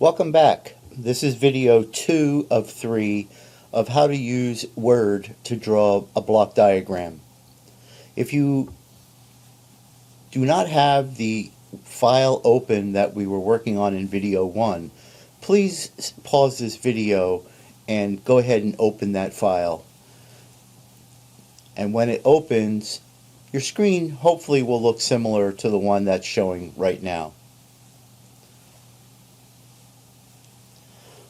Welcome back. This is video 2 of 3 of how to use Word to draw a block diagram. If you do not have the file open that we were working on in video 1, please pause this video and go ahead and open that file. And when it opens, your screen hopefully will look similar to the one that's showing right now.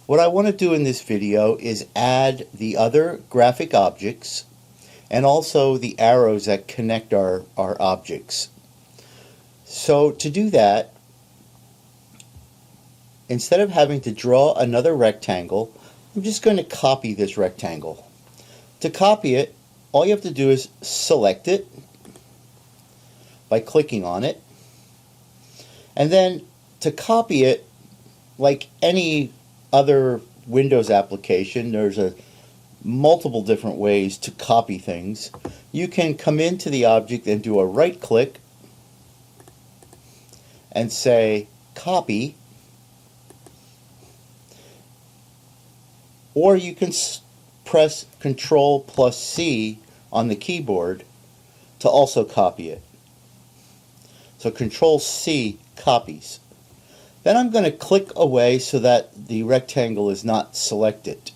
What I want to do in this video is add the other graphic objects and also the arrows that connect our objects. So to do that, instead of having to draw another rectangle, I'm just going to copy this rectangle. To copy it, all you have to do is select it by clicking on it, and then to copy it, like any other Windows application, there's multiple different ways to copy things. You can come into the object and do a right click and say copy, or you can press Ctrl+C on the keyboard to also copy it. So Ctrl+C copies. Then I'm going to click away so that the rectangle is not selected.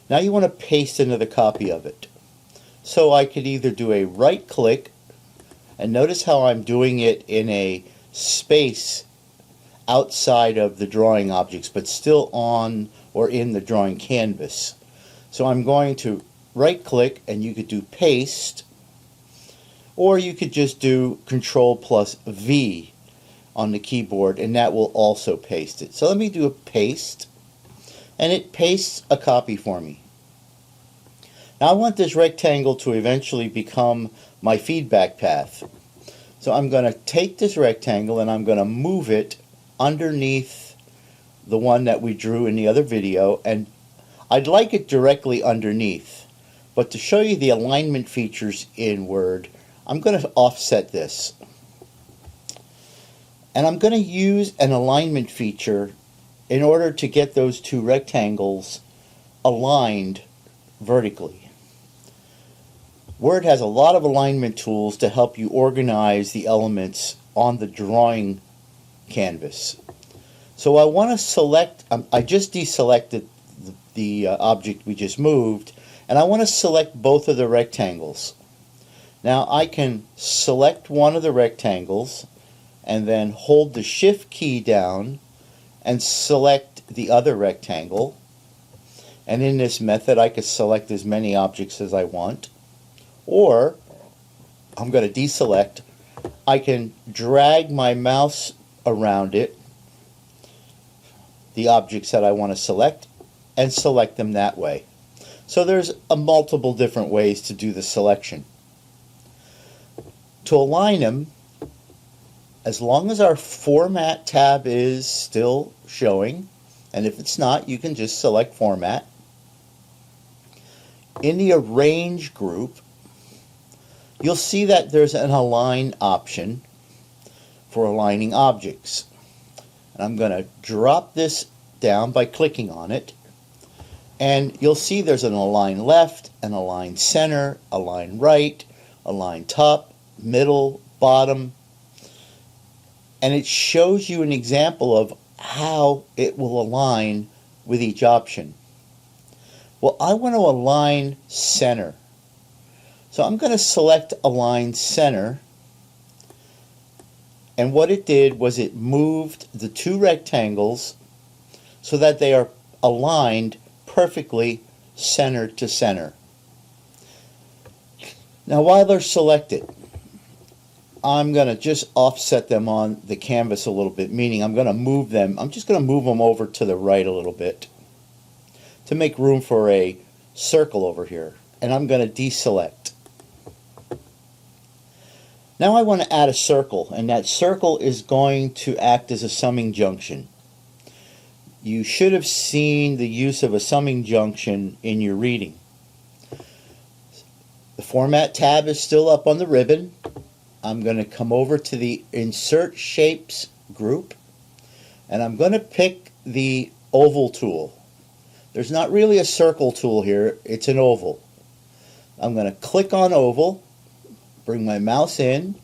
Now you want to paste another copy of it. So I could either do a right click, and notice how I'm doing it in a space outside of the drawing objects, but still on or in the drawing canvas. So I'm going to right click, and you could do paste, or you could just do Ctrl+V on the keyboard, and that will also paste it. So let me do a paste, and it pastes a copy for me. Now I want this rectangle to eventually become my feedback path. So I'm going to take this rectangle and I'm going to move it underneath the one that we drew in the other video, and I'd like it directly underneath. But to show you the alignment features in Word, I'm going to offset this. And I'm going to use an alignment feature in order to get those two rectangles aligned vertically. Word has a lot of alignment tools to help you organize the elements on the drawing canvas. So I want to select, I just deselected the object we just moved, and I want to select both of the rectangles. Now I can select one of the rectangles and then hold the Shift key down and select the other rectangle. And in this method I could select as many objects as I want. Or I'm going to deselect. I can drag my mouse around it, the objects that I want to select, and select them that way. So there's multiple different ways to do the selection. To align them, as long as our Format tab is still showing, and if it's not, you can just select Format. In the Arrange group, you'll see that there's an Align option for aligning objects. And I'm going to drop this down by clicking on it, and you'll see there's an Align Left, an Align Center, Align Right, Align Top, Middle, Bottom, and it shows you an example of how it will align with each option. Well, I want to align center. So I'm going to select Align Center, and what it did was it moved the two rectangles so that they are aligned perfectly center to center. Now while they're selected, I'm going to just offset them on the canvas a little bit, meaning I'm going to move them. I'm just going to move them over to the right a little bit to make room for a circle over here. And I'm going to deselect. Now I want to add a circle, and that circle is going to act as a summing junction. You should have seen the use of a summing junction in your reading. The Format tab is still up on the ribbon. I'm going to come over to the Insert Shapes group, and I'm going to pick the oval tool. There's not really a circle tool here, it's an oval. I'm going to click on oval, bring my mouse in,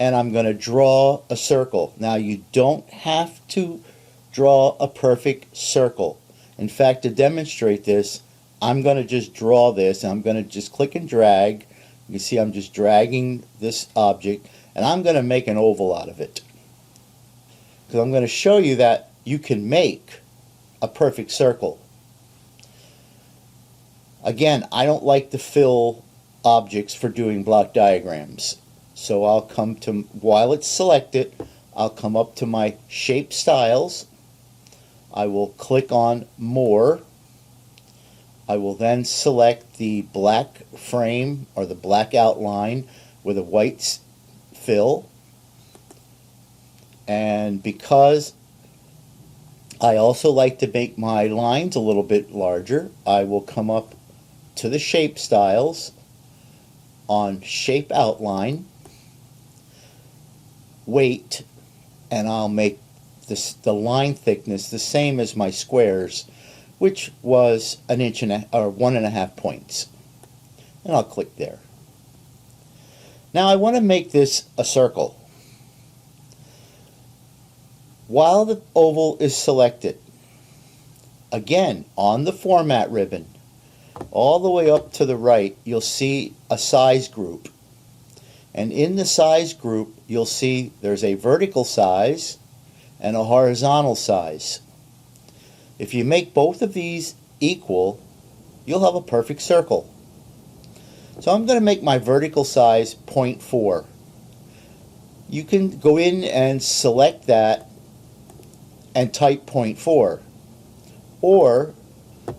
and I'm going to draw a circle. Now you don't have to draw a perfect circle. In fact, to demonstrate this, I'm going to just draw this, and I'm going to just click and drag. You can see I'm just dragging this object, and I'm going to make an oval out of it. Because I'm going to show you that you can make a perfect circle. Again, I don't like to fill objects for doing block diagrams. So I'll come to, while it's selected, I'll come up to my shape styles. I will click on more. I will then select the black frame or the black outline with a white fill. And because I also like to make my lines a little bit larger, I will come up to the shape styles on shape outline, weight, and I'll make this, the line thickness the same as my squares, which was 1.5 points. And I'll click there. Now I want to make this a circle. While the oval is selected, again on the format ribbon, all the way up to the right, you'll see a size group. And in the size group, you'll see there's a vertical size and a horizontal size. If you make both of these equal, you'll have a perfect circle. So I'm going to make my vertical size 0.4. You can go in and select that and type 0.4. Or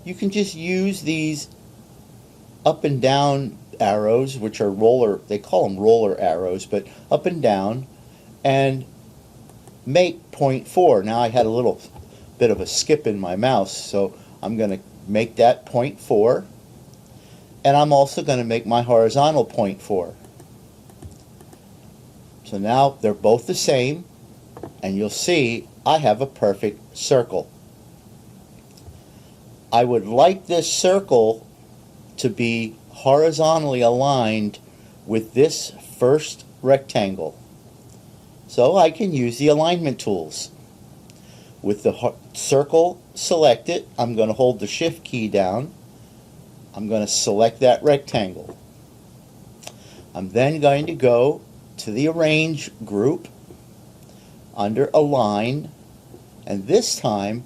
you can just use these up and down arrows, which are roller, they call them roller arrows, but up and down, and make 0.4. Now I had a little bit of a skip in my mouse, so I'm going to make that 0.4, and I'm also going to make my horizontal 0.4. So now they're both the same, and you'll see I have a perfect circle. I would like this circle to be horizontally aligned with this first rectangle. So I can use the alignment tools. With the circle selected, I'm going to hold the shift key down. I'm going to select that rectangle. I'm then going to go to the arrange group under align, and this time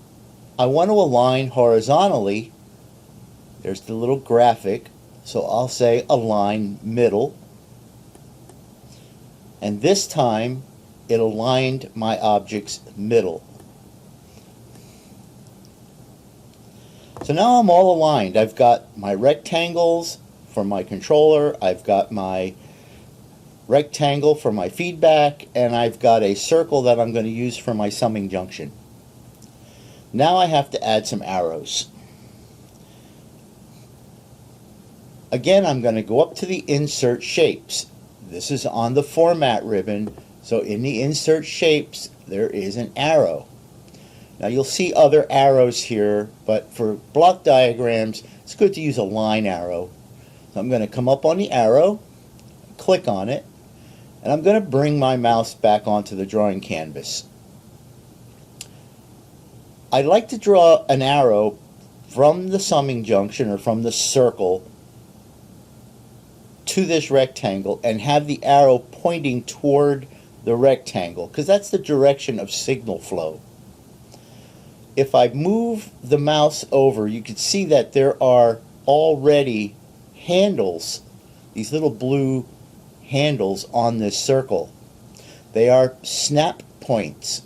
I want to align horizontally. There's the little graphic, so I'll say align middle, and this time it aligned my object's middle. So now I'm all aligned. I've got my rectangles for my controller, I've got my rectangle for my feedback, and I've got a circle that I'm going to use for my summing junction. Now I have to add some arrows. Again, I'm going to go up to the insert shapes. This is on the format ribbon, so in the insert shapes there is an arrow. Now you'll see other arrows here, but for block diagrams it's good to use a line arrow. So I'm going to come up on the arrow, click on it, and I'm going to bring my mouse back onto the drawing canvas. I like to draw an arrow from the summing junction or from the circle to this rectangle and have the arrow pointing toward the rectangle, because that's the direction of signal flow. If I move the mouse over, you can see that there are already handles, these little blue handles on this circle. They are snap points.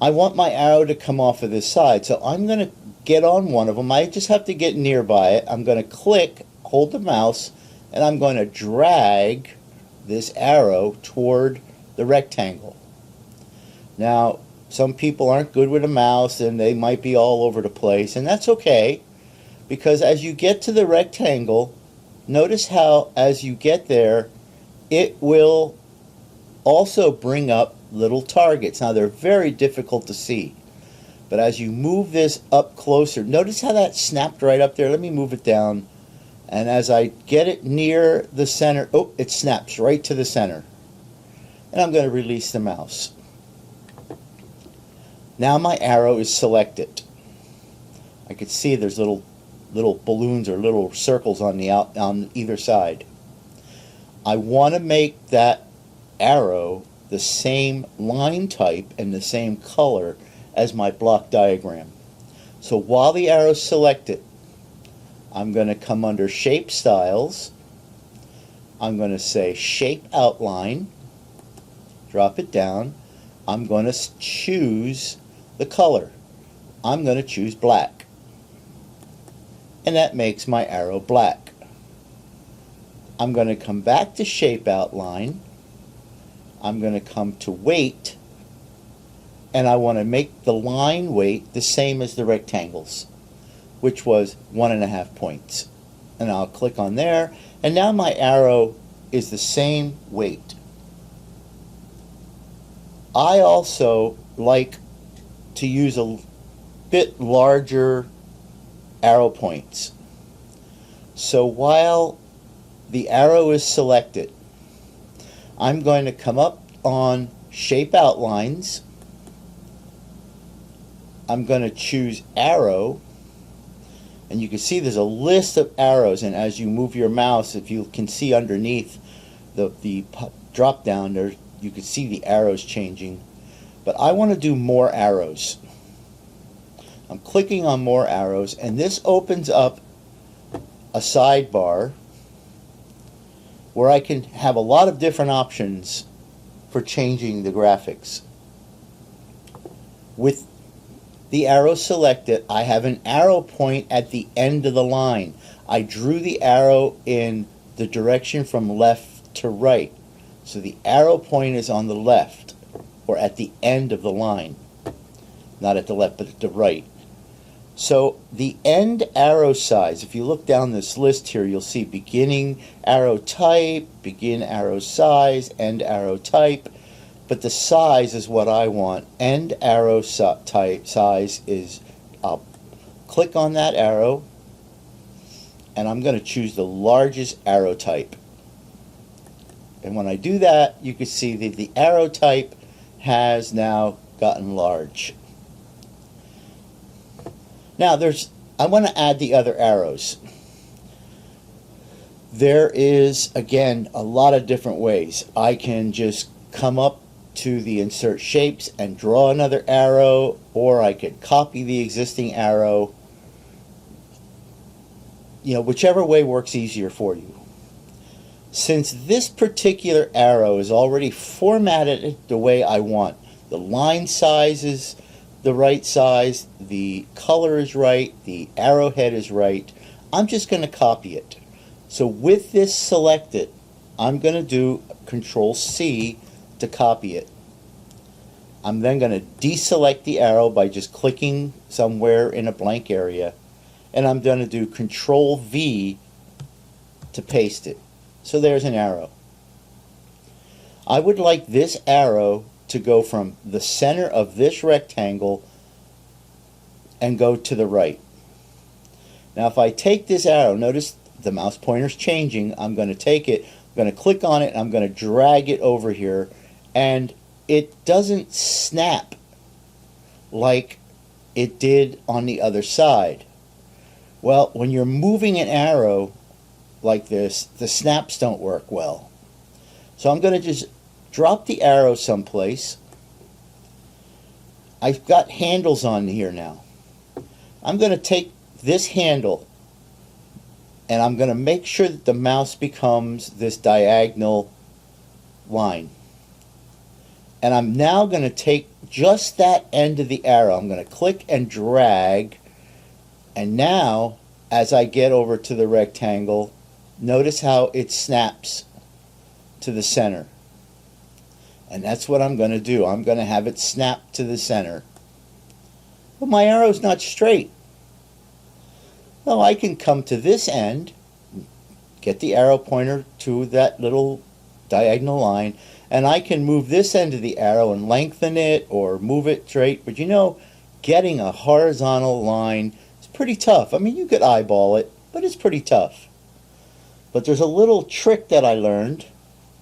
I want my arrow to come off of this side, so I'm going to get on one of them. I just have to get nearby it. I'm going to click, hold the mouse, and I'm going to drag this arrow toward the rectangle. Now, some people aren't good with a mouse and they might be all over the place, and that's okay, because as you get to the rectangle, notice how as you get there it will also bring up little targets. Now they're very difficult to see. But as you move this up closer, notice how that snapped right up there. Let me move it down. And as I get it near the center, oh, it snaps right to the center. And I'm going to release the mouse. Now my arrow is selected. I can see there's little balloons or little circles on either side. I want to make that arrow the same line type and the same color as my block diagram. So while the arrow is selected, I'm going to come under Shape Styles. I'm going to say Shape Outline. Drop it down. I'm going to choose the color. I'm going to choose black. And that makes my arrow black. I'm going to come back to Shape Outline. I'm going to come to Weight. And I want to make the line weight the same as the rectangles, which was 1.5 points. And I'll click on there, and now my arrow is the same weight. I also like to use a bit larger arrow points. So while the arrow is selected, I'm going to come up on Shape Outlines. I'm going to choose Arrow, and you can see there's a list of arrows, and as you move your mouse, if you can see underneath the drop down there, you can see the arrows changing. But I want to do more arrows. I'm clicking on more arrows, and this opens up a sidebar where I can have a lot of different options for changing the graphics. With the arrow selected, I have an arrow point at the end of the line. I drew the arrow in the direction from left to right. So the arrow point is on the left, or at the end of the line. Not at the left, but at the right. So the end arrow size, if you look down this list here, you'll see beginning arrow type, begin arrow size, end arrow type. But the size is what I want. End arrow type size is, I'll click on that arrow, and I'm going to choose the largest arrow type. And when I do that, you can see that the arrow type has now gotten large. Now I want to add the other arrows. There is, again, a lot of different ways. I can just come up to the Insert Shapes and draw another arrow, or I could copy the existing arrow. Whichever way works easier for you. Since this particular arrow is already formatted the way I want, the line size is the right size, the color is right, the arrowhead is right, I'm just going to copy it. So with this selected, I'm going to do Control-C to copy it. I'm then going to deselect the arrow by just clicking somewhere in a blank area, and I'm going to do Control-V to paste it. So there's an arrow. I would like this arrow to go from the center of this rectangle and go to the right. Now if I take this arrow, notice the mouse pointer's changing. I'm going to take it, I'm going to click on it, and I'm going to drag it over here, and it doesn't snap like it did on the other side. Well, when you're moving an arrow like this, the snaps don't work well. So I'm going to just drop the arrow someplace. I've got handles on here now. I'm going to take this handle, and I'm going to make sure that the mouse becomes this diagonal line. And I'm now going to take just that end of the arrow. I'm going to click and drag. And now, as I get over to the rectangle, notice how it snaps to the center. And that's what I'm going to do. I'm going to have it snap to the center. But my arrow's not straight. Well, I can come to this end, get the arrow pointer to that little diagonal line, and I can move this end of the arrow and lengthen it or move it straight. But getting a horizontal line is pretty tough. I mean, you could eyeball it, but it's pretty tough. But there's a little trick that I learned,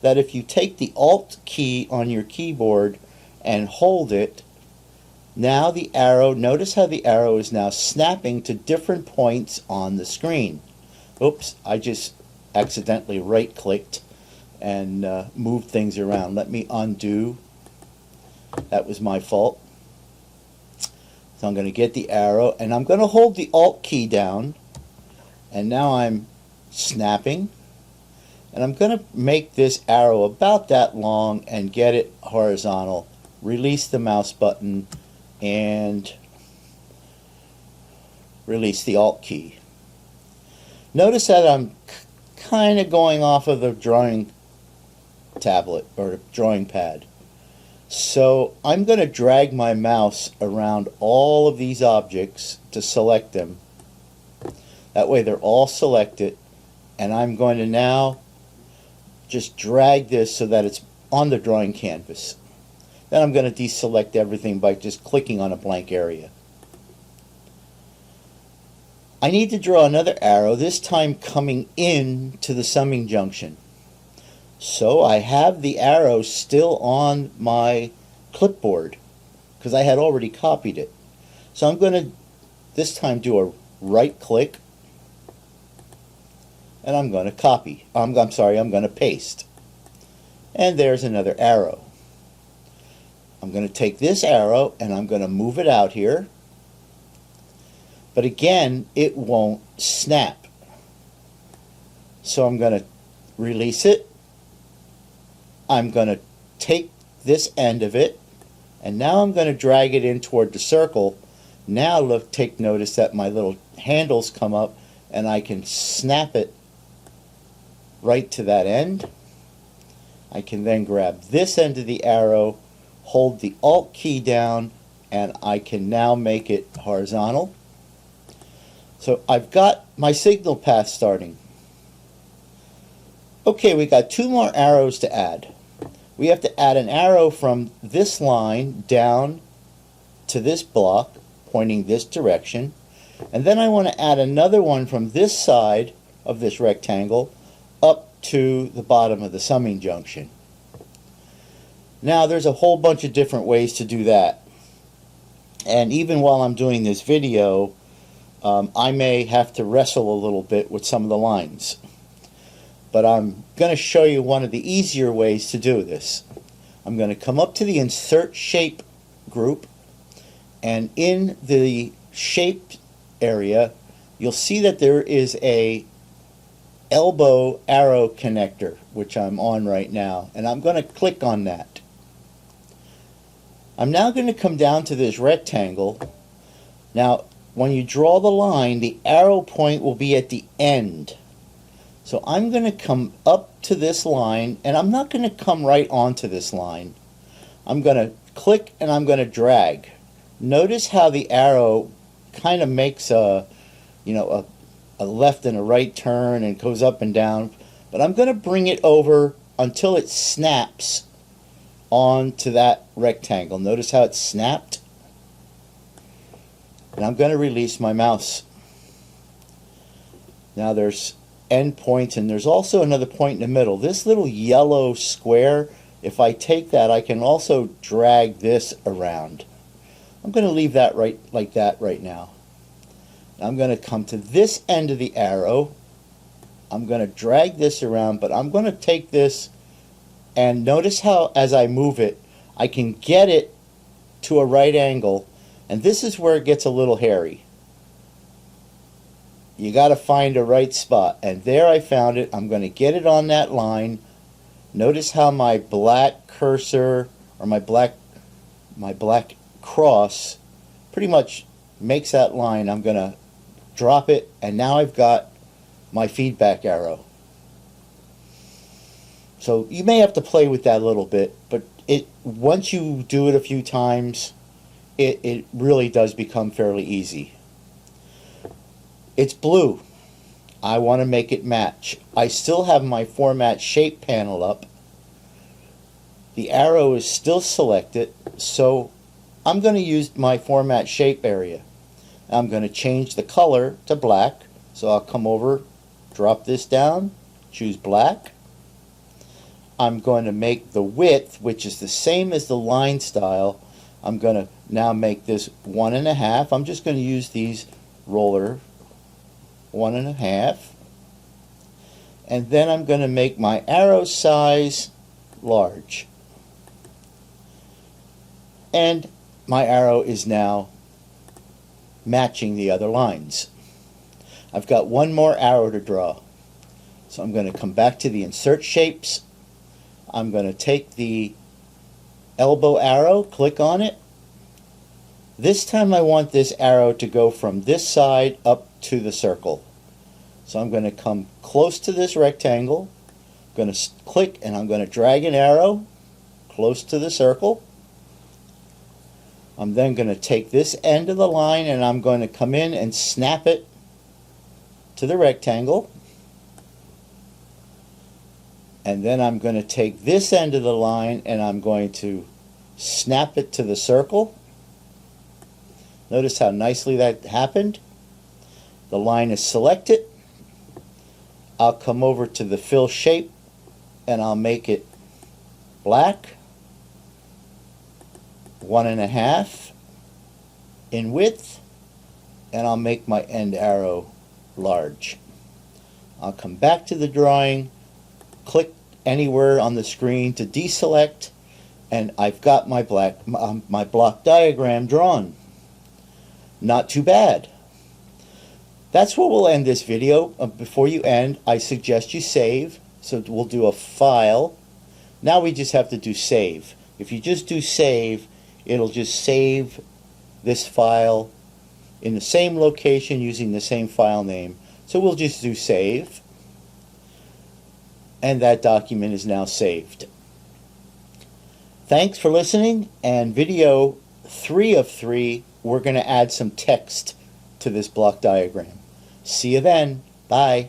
that if you take the Alt key on your keyboard and hold it, now the arrow, notice how the arrow is now snapping to different points on the screen. Oops, I just accidentally right-clicked and moved things around. Let me undo. That was my fault. So I'm going to get the arrow, and I'm going to hold the Alt key down, and now I'm snapping, and I'm going to make this arrow about that long and get it horizontal. Release the mouse button and release the Alt key. Notice that I'm kind of going off of the drawing tablet or the drawing pad. So I'm going to drag my mouse around all of these objects to select them. That way they're all selected, and I'm going to now just drag this so that it's on the drawing canvas. Then I'm going to deselect everything by just clicking on a blank area. I need to draw another arrow, this time coming in to the summing junction. So I have the arrow still on my clipboard because I had already copied it. So I'm going to this time do a right click, and I'm going to copy. I'm going to paste. And there's another arrow. I'm going to take this arrow and I'm going to move it out here. But again, it won't snap. So I'm going to release it. I'm going to take this end of it, and now I'm going to drag it in toward the circle. Now look, take notice that my little handles come up, and I can snap it right to that end. I can then grab this end of the arrow, hold the Alt key down, and I can now make it horizontal. So I've got my signal path starting. Okay, we got two more arrows to add. We have to add an arrow from this line down to this block, pointing this direction. And then I want to add another one from this side of this rectangle up to the bottom of the summing junction. Now there's a whole bunch of different ways to do that. And even while I'm doing this video, I may have to wrestle a little bit with some of the lines. But I'm going to show you one of the easier ways to do this. I'm going to come up to the Insert Shape group, and in the Shape area, you'll see that there is a elbow arrow connector, which I'm on right now, and I'm going to click on that. I'm now going to come down to this rectangle. Now, when you draw the line, the arrow point will be at the end. So I'm going to come up to this line, and I'm not going to come right onto this line. I'm going to click and I'm going to drag. Notice how the arrow kind of makes a left and a right turn and goes up and down. But I'm going to bring it over until it snaps onto that rectangle. Notice how it snapped? And I'm going to release my mouse. Now there's end points, and there's also another point in the middle. This little yellow square, if I take that, I can also drag this around. I'm going to leave that right like that right now. I'm going to come to this end of the arrow. I'm going to drag this around, but I'm going to take this, and notice how as I move it, I can get it to a right angle, and this is where it gets a little hairy. You got to find a right spot, and there I found it. I'm going to get it on that line. Notice how my black cursor, or my black cross pretty much makes that line. I'm going to drop it, and now I've got my feedback arrow. So you may have to play with that a little bit, but once you do it a few times, it really does become fairly easy. It's blue. I want to make it match. I still have my Format Shape panel up. The arrow is still selected, so I'm going to use my format shape area. I'm going to change the color to black. So I'll come over, drop this down, choose black. I'm going to make the width, which is the same as the line style. I'm going to now make this 1.5. I'm just going to use these roller 1.5. And then I'm going to make my arrow size large. And my arrow is now matching the other lines. I've got one more arrow to draw. So I'm going to come back to the insert shapes. I'm going to take the elbow arrow, click on it. This time I want this arrow to go from this side up to the circle. So I'm going to come close to this rectangle. I'm going to click and I'm going to drag an arrow close to the circle. I'm then going to take this end of the line and I'm going to come in and snap it to the rectangle. And then I'm going to take this end of the line and I'm going to snap it to the circle. Notice how nicely that happened. The line is selected. I'll come over to the fill shape and I'll make it black, 1.5 in width, and I'll make my end arrow large. I'll come back to the drawing, click anywhere on the screen to deselect, and I've got my block diagram drawn. Not too bad. That's where we'll end this video. Before you end, I suggest you save. So we'll do a file. Now we just have to do save. If you just do save, it'll just save this file in the same location using the same file name. So we'll just do save. And that document is now saved. Thanks for listening. And video 3 of 3, we're going to add some text to this block diagram. See you then. Bye.